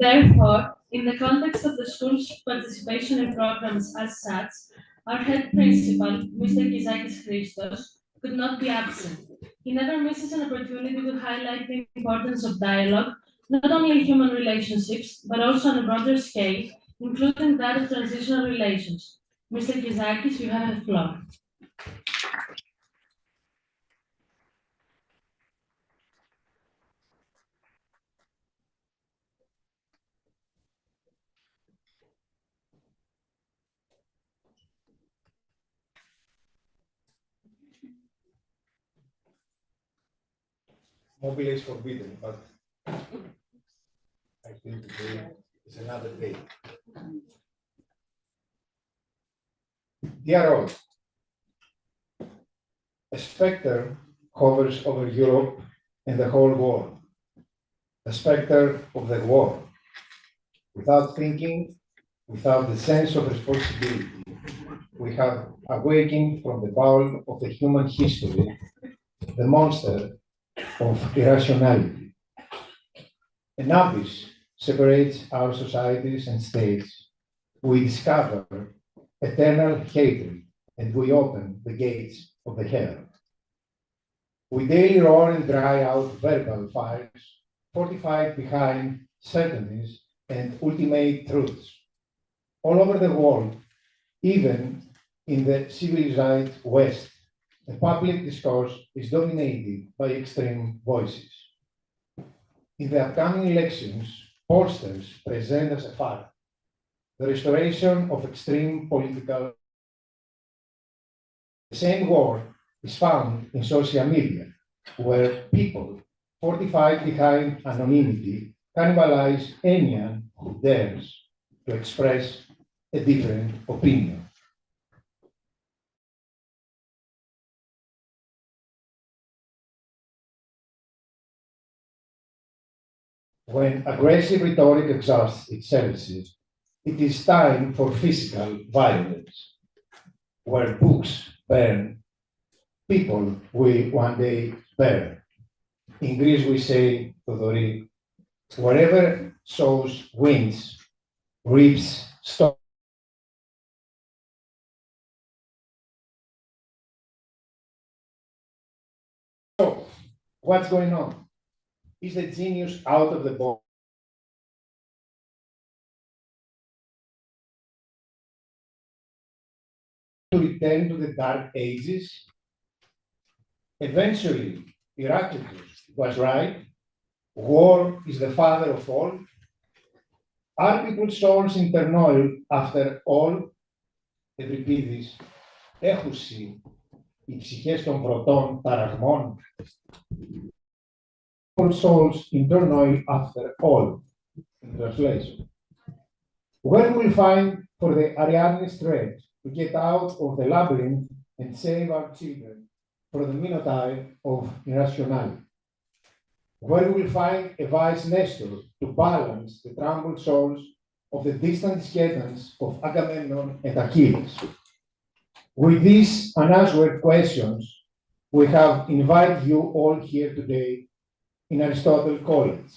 Therefore, in the context of the school's participation in programs as such, our head principal, Mr. Gizakis Christos, could not be absent. He never misses an opportunity to highlight the importance of dialogue, not only in human relationships, but also on a broader scale, including that of transitional relations. Mr. Gizakis, you have the floor. Mobile is forbidden, but I think today is another day. Dear all, a specter hovers over Europe and the whole world. The specter of the war. Without thinking, without the sense of responsibility, we have awakened from the bowl of the human history the monster of irrationality. An abyss separates our societies and states. We discover eternal hatred and we open the gates of the hell. We daily roar and dry out verbal fires, fortified behind certainties and ultimate truths. All over the world, even in the civilized West, the public discourse is dominated by extreme voices. In the upcoming elections, pollsters present as a fact the restoration of extreme political. The same war is found in social media, where people fortified behind anonymity cannibalize anyone who dares to express a different opinion. When aggressive rhetoric exhausts its services, it is time for physical violence. Where books burn, people will one day burn. In Greece we say, Thodori, wherever sows winds, reaps storms. So, what's going on? Is the genius out of the box? To return to the dark ages? Eventually, Heraclitus was right. War is the father of all. Are people's souls in turmoil after all? Ευρυπίδης, έχουσι οι ψυχές των πρωτών ταραγμών. All souls in turmoil after all. In translation. Where will we find for the Ariadne's thread to get out of the labyrinth and save our children from the minotaur of irrationality? Where will we find a wise Nestor to balance the troubled souls of the distant skeletons of Agamemnon and Achilles? With these unanswered questions, we have invited you all here today in Aristotle College.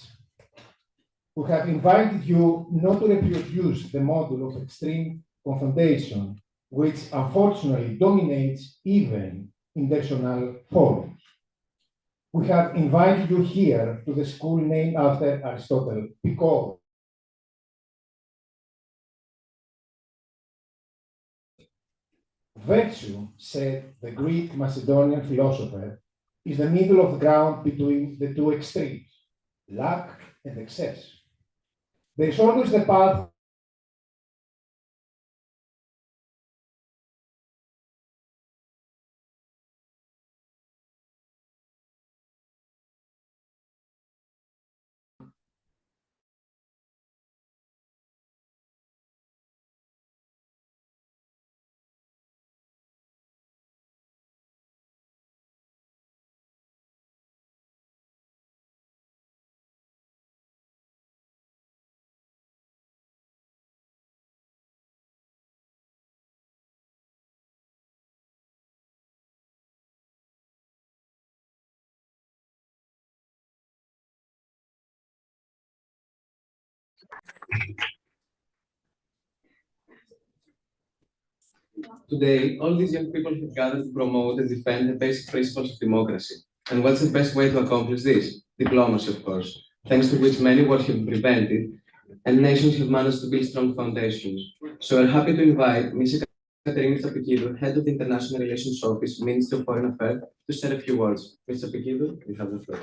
We have invited you not to reproduce the model of extreme confrontation, which unfortunately dominates even in national forums. We have invited you here to the school named after Aristotle because virtue, said the Greek Macedonian philosopher, is the middle of the ground between the two extremes, lack and excess. There is always the path Today, all these young people have gathered to promote and defend the basic principles of democracy. And what's the best way to accomplish this? Diplomacy, of course, thanks to which many wars have been prevented and nations have managed to build strong foundations. So we're happy to invite Ms. Katerina Tsapikidou, Head of the International Relations Office, Ministry of Foreign Affairs, to share a few words. Ms. Tsapikidou, you have the floor.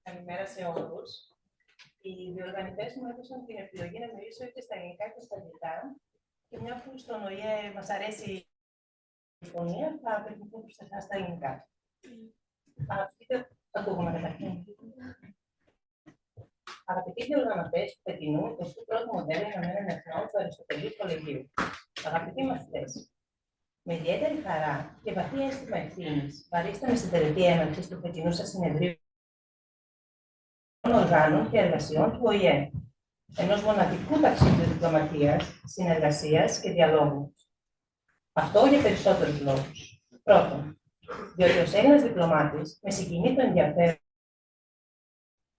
Καλημέρα σε όλους. Οι διοργανητές μου έδωσαν την επιλογή να μιλήσω είτε στα ελληνικά είτε στα αγγλικά. Και μια που στον ΟΗΕ μας αρέσει η συμφωνία, θα απευθυνθώ προς εσάς στα ελληνικά. Ακούγομαι καταρχήν. Αγαπητοί διοργανωτές του φετινού 21ου μοντέλου Ηνωμένων Εθνών του Αριστοτελείου Κολεγίου, αγαπητοί μαθητές, με ιδιαίτερη χαρά και βαθύ αίσθημα ευθύνης, παρίσταμε στην τελετή έναρξης του φετινού σας συνεδρίου οργάνων και εργασιών του ΟΗΕ, ενός μοναδικού ταξίδιου διπλωματίας, συνεργασίας και διαλόγου. Αυτό για περισσότερους λόγους. Πρώτον, διότι ως Έλληνας διπλωμάτης με συγκινεί το ενδιαφέρον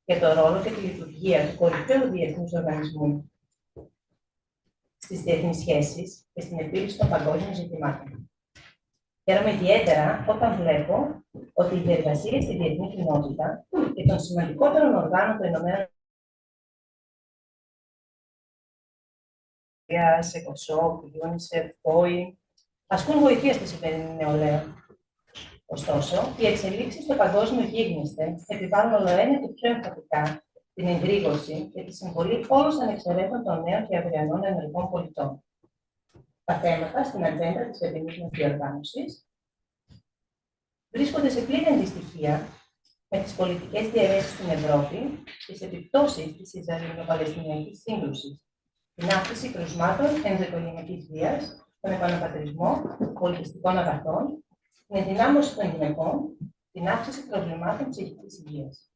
για το ρόλο και τη λειτουργία του κορυφαίου διεθνούς οργανισμού στις διεθνείς σχέσεις και στην επίλυση των παγκόσμιων ζητημάτων. Χαίρομαι ιδιαίτερα όταν βλέπω ότι οι διεργασίες στη διεθνή κοινότητα και των σημαντικότερων οργάνων των Ηνωμένων Εθνών, ΕΚΟΣΟΚ, UNICEF, ΠΟΗ, ασκούν βοηθεία στη σημερινή νεολαία. Ωστόσο, οι εξελίξεις στο παγκόσμιο γίγνεσθε επιβάλλουν ολοένα και πιο εμφατικά την εγρήγορση και τη συμβολή όλων ανεξαιρέτων των νέων και αυριανών ενεργών πολιτών. Τα θέματα στην ατζέντα της φετινής μας διοργάνωσης βρίσκονται σε πλήρη αντιστοιχεία με τις πολιτικές διαιρέσεις στην Ευρώπη, τις επιπτώσεις της Ισραηλο-Παλαιστινιακής σύγκρουσης, την αύξηση κρουσμάτων ενδοοικογενειακής βίας, τον επαναπατρισμό πολιτιστικών αγαθών, την ενδυνάμωση των γυναικών, την αύξηση προβλημάτων ψυχικής υγείας.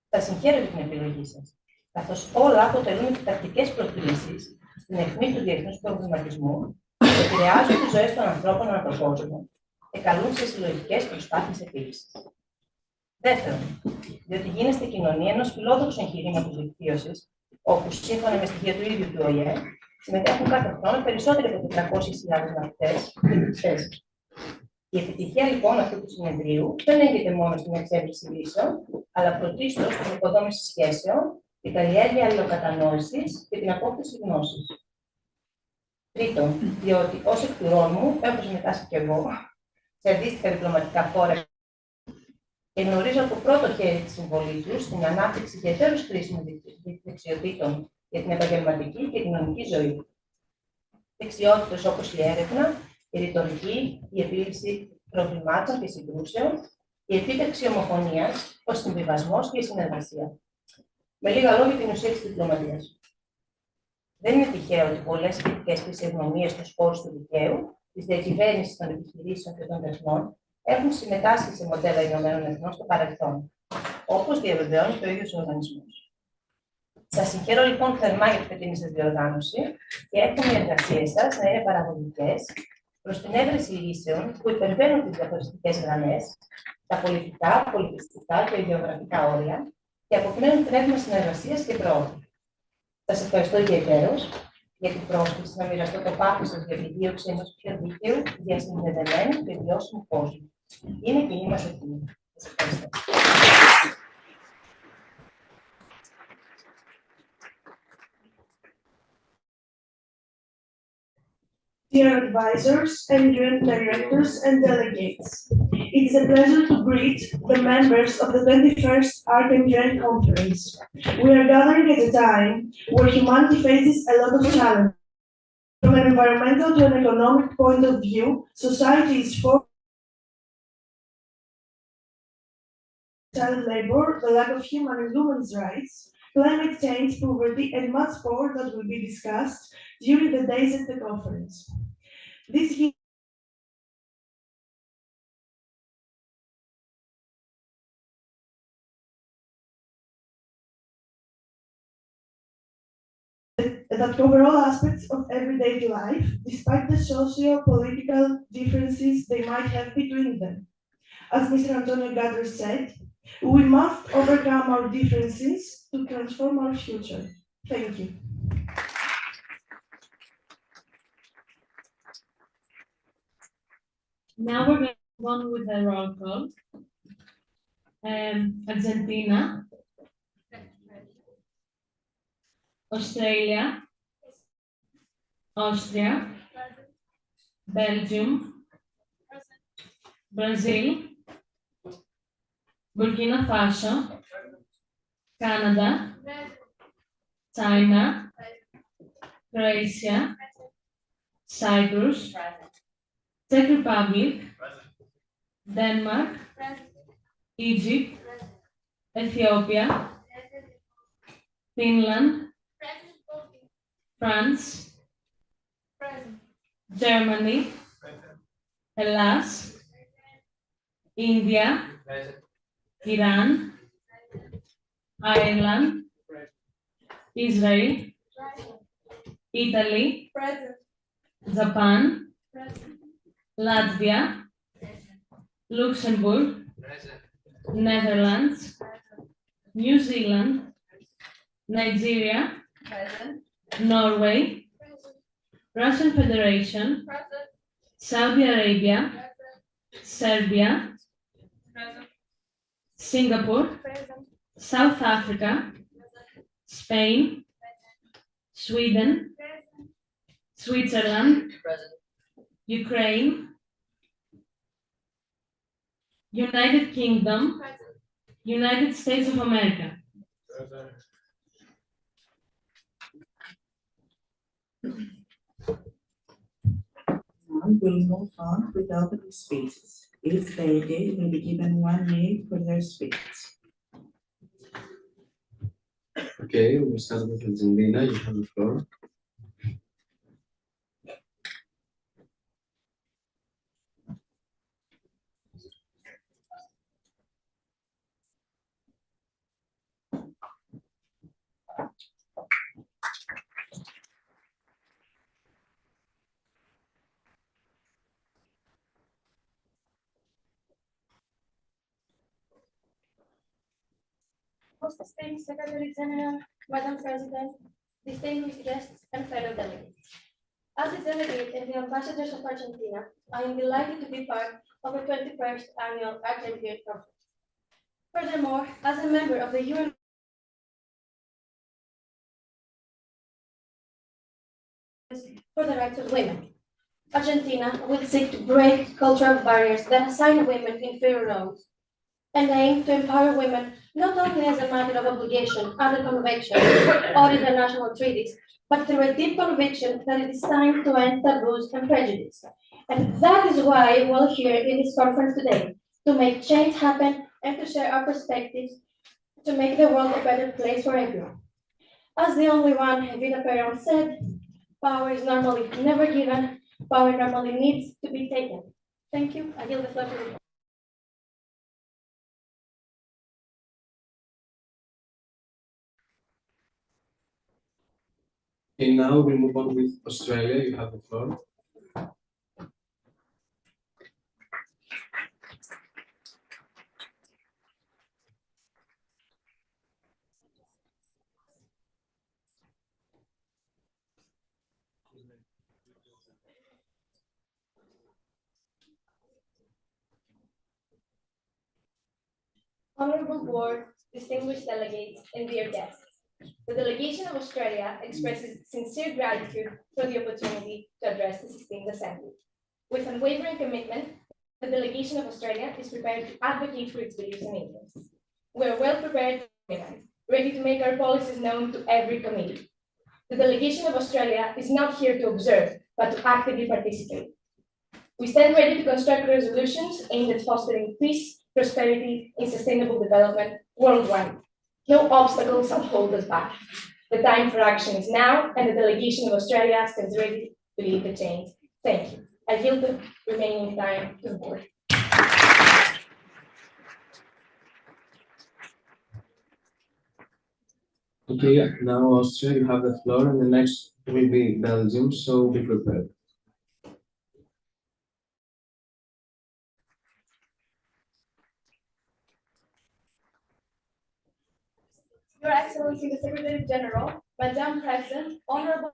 Θα συγχαίρω για την επιλογή σας, καθώς όλα αποτελούν επιτακτικές προκλήσεις στην αιχμή του διεθνούς προβληματισμού, επηρεάζουν τις ζωές των ανθρώπων ανά τον κόσμο και καλούν σε συλλογικές προσπάθειες επίλυσης. Δεύτερον, διότι γίνεστε κοινωνία ενός φιλόδοξου εγχειρήματος δικτύωσης, όπου σύμφωνα με στοιχεία του ίδιου του ΟΗΕ, συμμετέχουν κάθε χρόνο περισσότεροι από 400.000 μαθητές και φοιτητές. Η επιτυχία λοιπόν αυτού του συνεδρίου δεν έγκυται μόνο στην εξέβριση λύσεων, αλλά πρωτίστως στην οικοδόμηση σχέσεων, την καλλιέργεια αλληλοκατανόησης και την απόκτηση γνώσης. Τρίτον, διότι ως εκ του ρόλου μου έχω συμμετάσχει και εγώ σε αντίστοιχα διπλωματικά φόρα και γνωρίζω από πρώτο χέρι τη συμβολή του στην ανάπτυξη ιδιαίτερως χρήσιμων δεξιοτήτων για την επαγγελματική και κοινωνική ζωή. Δεξιότητες όπως η έρευνα, η ρητορική, η επίλυση προβλημάτων και συγκρούσεων, η επίτευξη ομοφωνίας, ο συμβιβασμός και η συνεργασία. Με λίγα λόγια, την ουσία της διπλωματίας. Δεν είναι τυχαίο ότι πολλές σχετικές φυσιογνωμίες στους χώρους του δικαίου, της διακυβέρνησης των επιχειρήσεων και των θεσμών, έχουν συμμετάσχει σε μοντέλα Ηνωμένων Εθνών στο παρελθόν, όπως διαβεβαιώνει και ο ίδιος ο οργανισμός. Σας συγχαίρω λοιπόν θερμά για τη φετινή σας διοργάνωση και εύχομαι οι εργασίες σας να είναι παραγωγικές προς την έβρεση λύσεων που υπερβαίνουν τις διαχωριστικές γραμμές, τα πολιτικά, πολιτιστικά και γεωγραφικά όρια και αποκνέουν πνεύμα συνεργασίας και πρόοδου. Σας ευχαριστώ ιδιαιτέρως για την πρόσκληση να μοιραστώ το πάθος σας για τη δίωξη ενός πιο δίκαιου, διασυνδεδεμένου και βιώσιμου κόσμου. Είναι κοινή μας ευθύνη. Σας ευχαριστώ. Dear advisors and grant directors and delegates, it is a pleasure to greet the members of the 21st Argentine Conference. We are gathering at a time where humanity faces a lot of challenges. From an environmental to an economic point of view, society is forced child labor, the lack of human and women's rights, climate change, poverty, and much more that will be discussed during the days at the conference. This that cover all aspects of everyday life, despite the socio-political differences they might have between them. As Mr. Antonio Gatter said, we must overcome our differences to transform our future. Thank you. Now we're going to move on with the roll call. Argentina, Australia, Austria, Belgium, Brazil, Burkina Faso, Canada, China, Croatia, Cyprus, Czech Republic, Denmark, Egypt, Ethiopia, Finland, France, Germany, Hellas, India, Iran, Ireland, Israel, Italy, Japan, Latvia, Luxembourg, Netherlands, New Zealand, Nigeria, Norway, Russian Federation, Saudi Arabia, Serbia, Singapore, South Africa, Spain, Sweden, Switzerland, Ukraine, United Kingdom, United States of America. Now we'll move on with opening speeches. Each delegate will be given 1 minute for their speech. Okay, we'll start with Argentina. You have the floor. Most esteemed Secretary General, Madam President, distinguished guests, and fellow delegates. As a delegate and the ambassadors of Argentina, I am delighted to be part of the 21st Annual Argentine Conference. Furthermore, as a member of the UN for the Rights of Women, Argentina will seek to break cultural barriers that assign women inferior roles and aim to empower women not only as a matter of obligation under convention or international treaties, but through a deep conviction that it is time to end taboos and prejudice. And that is why we're here in this conference today, to make change happen and to share our perspectives to make the world a better place for everyone. As the only one, Evita Perón said, power is normally never given, power normally needs to be taken. Thank you. I yield the floor to you. Okay, now we move on with Australia. You have the floor. Honorable Board, distinguished delegates, and dear guests. The delegation of Australia expresses sincere gratitude for the opportunity to address this esteemed assembly. With unwavering commitment, the delegation of Australia is prepared to advocate for its beliefs and interests. We are well prepared for the event, ready to make our policies known to every committee. The delegation of Australia is not here to observe, but to actively participate. We stand ready to construct resolutions aimed at fostering peace, prosperity, and sustainable development worldwide. No obstacles shall hold us back. The time for action is now, and the delegation of Australia stands ready to lead the change. Thank you. I yield the remaining time to the board. Okay, now Austria, you have the floor, and the next will be Belgium, so be prepared. Your Excellency, the Secretary General, Madam President, Honorable,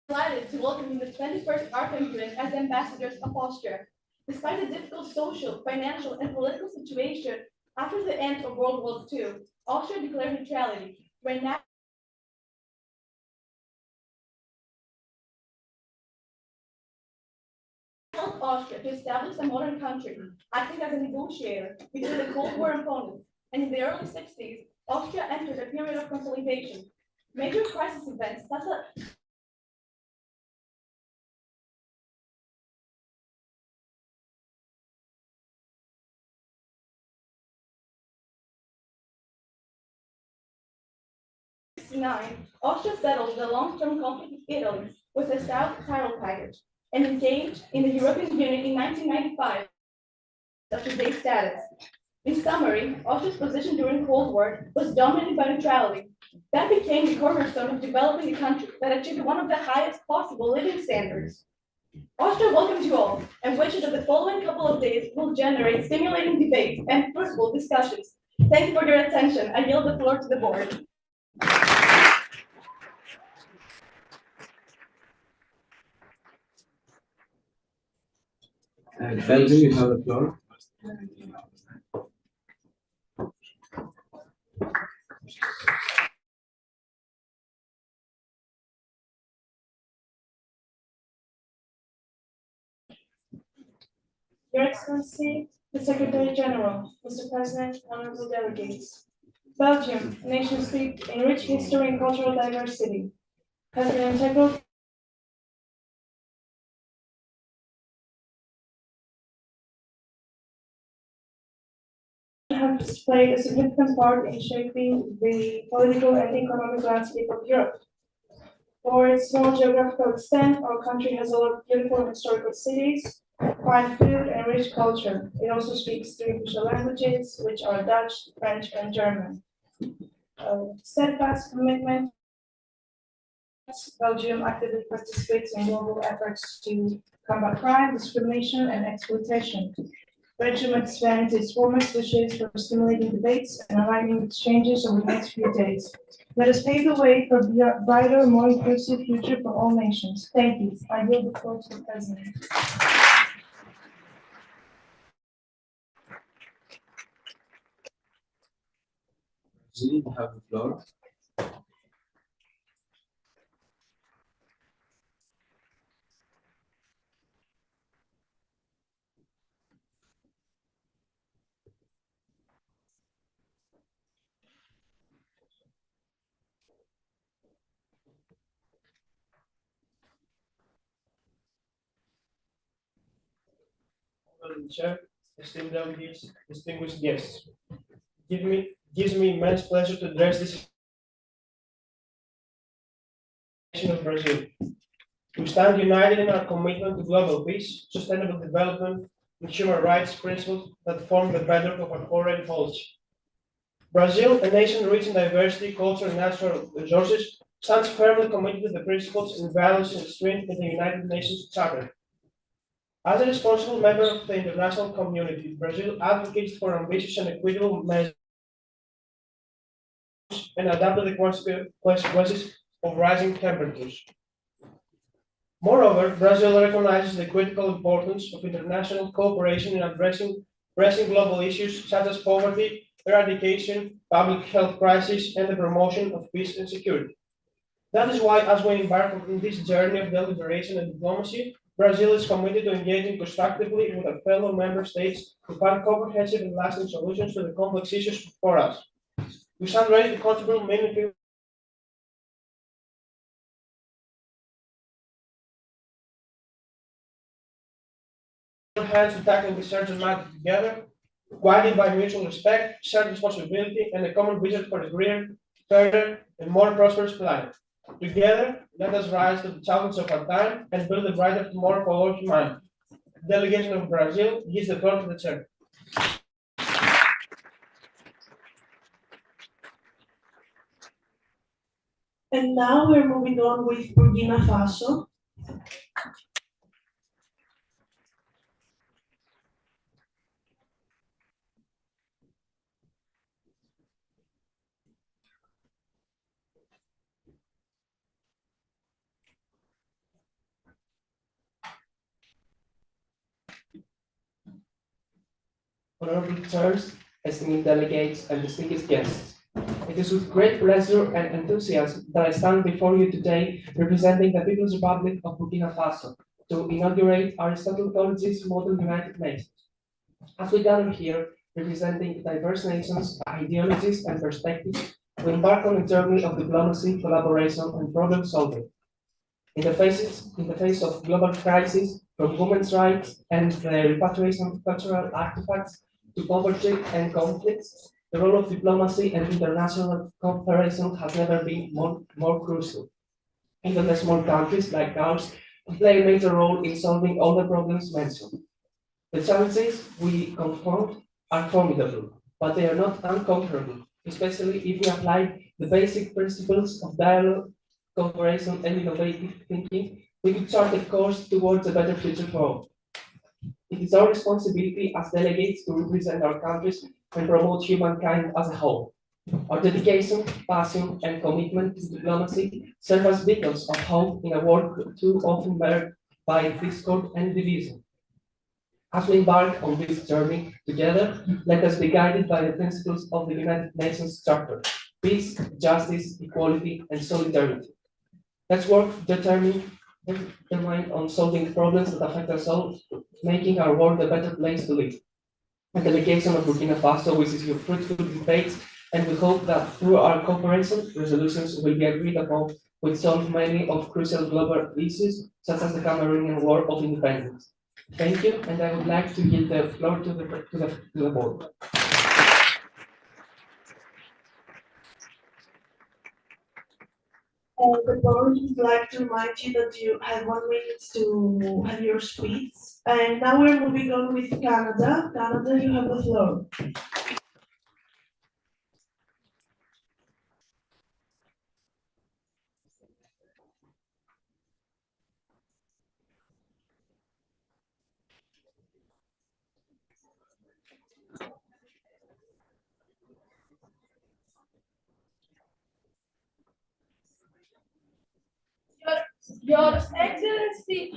delighted to welcome the 21st Archangel as ambassadors of Austria. Despite the difficult social, financial, and political situation after the end of World War II, Austria declared neutrality, where now helped Austria to establish a modern country, acting as a negotiator between the Cold War opponents. And in the early 60s, Austria entered a period of consolidation. Major crisis events such as Austria settled the long-term conflict with Italy with the South Tyrol package and engaged in the European Union in 1995 of today's status. In summary, Austria's position during the Cold War was dominated by neutrality. That became the cornerstone of developing a country that achieved one of the highest possible living standards. Austria welcomes you all and wishes that the following couple of days will generate stimulating debates and fruitful discussions. Thank you for your attention. I yield the floor to the board. Belgium, you have the floor. Your Excellency, the Secretary General, Mr. President, honorable delegates. Belgium, a nation steeped in rich history and cultural diversity, has been integral has played a significant part in shaping the political and economic landscape of Europe. For its small geographical extent, our country has a lot of beautiful historical cities, fine food, and rich culture. It also speaks three official languages, which are Dutch, French, and German. Steadfast commitment, Belgium actively participates in global efforts to combat crime, discrimination, and exploitation. Belgium expands its foremost wishes for stimulating debates and aligning exchanges over the next few days. Let us pave the way for a brighter, more inclusive future for all nations. Thank you. I yield the floor to the President. You have the floor. Madam Chair, esteemed delegates, distinguished guests. Gives me immense pleasure to address this nation of Brazil. We stand united in our commitment to global peace, sustainable development, and human rights principles that form the bedrock of our foreign policy. Brazil, a nation rich in diversity, culture, and natural resources, stands firmly committed to the principles and values enshrined in the United Nations Charter. As a responsible member of the international community, Brazil advocates for ambitious and equitable measures and adapt to the consequences of rising temperatures. Moreover, Brazil recognizes the critical importance of international cooperation in addressing pressing global issues such as poverty, eradication, public health crisis, and the promotion of peace and security. That is why, as we embark on this journey of deliberation and diplomacy, Brazil is committed to engaging constructively with our fellow member states to find comprehensive and lasting solutions to the complex issues before us. We stand ready to contribute meaningful hands to tackle this urgent matter together, guided by mutual respect, shared responsibility, and a common vision for a greener, fairer, and more prosperous planet. Together, let us rise to the challenge of our time and build a brighter tomorrow for all humanity. The delegation of Brazil gives the floor to the chair. And now we're moving on with Burkina Faso. Honorable chairs, esteemed delegates, and distinguished guests. It is with great pleasure and enthusiasm that I stand before you today representing the People's Republic of Burkina Faso to inaugurate Aristotle College's Model United Nations. As we gather here, representing diverse nations, ideologies, and perspectives, we embark on a journey of diplomacy, collaboration, and problem solving. In the face of global crises, from women's rights and the repatriation of cultural artifacts to poverty and conflicts, the role of diplomacy and international cooperation has never been more crucial. Even the small countries like ours play a major role in solving all the problems mentioned. The challenges we confront are formidable, but they are not unconquerable, especially if we apply the basic principles of dialogue, cooperation, and innovative thinking. We could chart a course towards a better future for all. It is our responsibility as delegates to represent our countries and promote humankind as a whole. Our dedication, passion, and commitment to diplomacy serve as beacons of hope in a world too often marred by discord and division. As we embark on this journey together, let us be guided by the principles of the United Nations Charter: peace, justice, equality, and solidarity. Let's work determined on solving problems that affect us all, making our world a better place to live. The delegation of Burkina Faso wishes you fruitful debates, and we hope that through our cooperation, resolutions will be agreed upon which solve many of crucial global issues, such as the Cameroonian War of Independence. Thank you, and I would like to give the floor to the board. The board would like to remind you that you have 1 minute to have your speech. And now we're moving on with Canada. Canada, you have the floor. Your Excellency,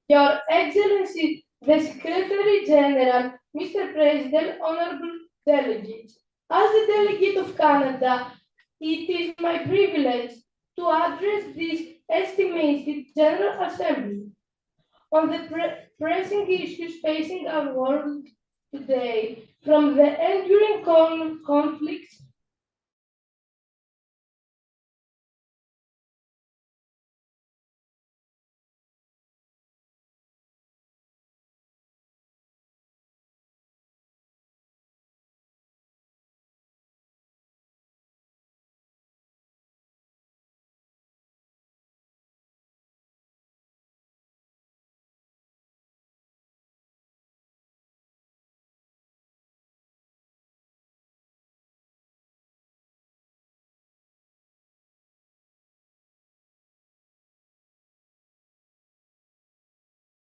Your Excellency, the Secretary General, Mr. President, Honorable Delegates. As the delegate of Canada, it is my privilege to address this estimated General Assembly on the pressing issues facing our world today, from the enduring conflicts